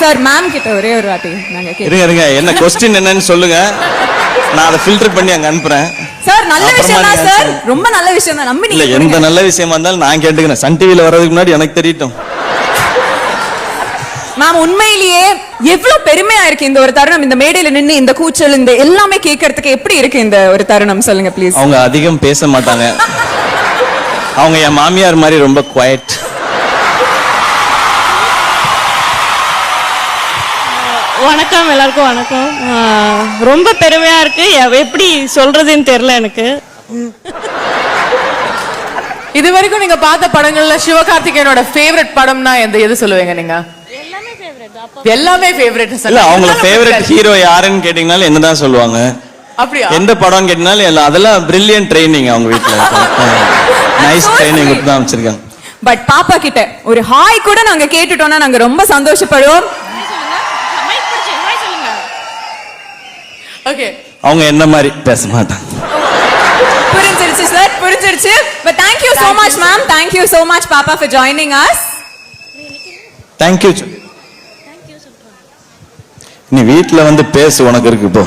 Sir ma'am கிட்ட ஒரே ஒரு வாட்டி நாங்க இருங்க என்ன கொஸ்டின் என்னன்னு சொல்லுங்க, நான் அதை ஃபில்டர் பண்ணி அங்க அனுப்புறேன். சார் நல்ல விஷயம் தான் சார், ரொம்ப நல்ல விஷயம் தான். நம்பி இல்ல எந்த நல்ல விஷயமா இருந்தாலும் நான் கேட்டுக்கிறேன். சன் டிவில வர்றதுக்கு முன்னாடி எனக்கு தெரியட்டும். மேம் உண்மையிலேயே எவ்வளவு பெருமையா இருக்கு இந்த ஒரு தருணம், இந்த மேடையில நின்னு இந்த கூச்சல் இந்த எல்லாமே கேட்கறதுக்கு எப்படி இருக்கு இந்த ஒரு தருணம், சொல்லுங்க ப்ளீஸ். அவங்க அதிகம் பேச மாட்டாங்க, அவங்க என் மாமியார் மாதிரி ரொம்ப குவைட். வணக்கம், எல்லாருக்கும் வணக்கம். ரொம்ப பெருமையா இருக்கு, எப்படி சொல்றதுன்னு தெரியல எனக்கு. இது வரைக்கும் நீங்க பார்த்த படங்கள்ல சிவகார்த்திகேயனோட ஃபேவரட் படம்னா எது சொல்லுவீங்க நீங்க? எல்லாமே ஃபேவரட். இல்ல அவங்கள ஃபேவரட் ஹீரோ யாருன்னு கேட்டீங்கனால என்னதான் சொல்லுவாங்க. அப்படியா? எந்த படம்னு கேட்டீங்கனால எல்லாம் அதெல்லாம் பிரில்லியன்ட் ட்ரைனிங் அவங்க வீட்ல. நைஸ் ட்ரைனிங் கொடுத்து தான் அமைச்சிருக்காங்க. பட் பாப்பா கிட்ட ஒரு ஹாய் கூட நாங்க கேட்டுட்டோம்னா நாங்க ரொம்ப சந்தோஷப்படுவோம். ஓகே, அவங்க என்ன மாதிரி பேச மாட்டாங்க. புரிஞ்சிருச்சு சார், புரிஞ்சிருச்சு. But thank you so much ma'am, thank you so much papa for joining us. Thank you. நீ வீட்ல வந்து பேசு, உனக்கு இருக்கு போ.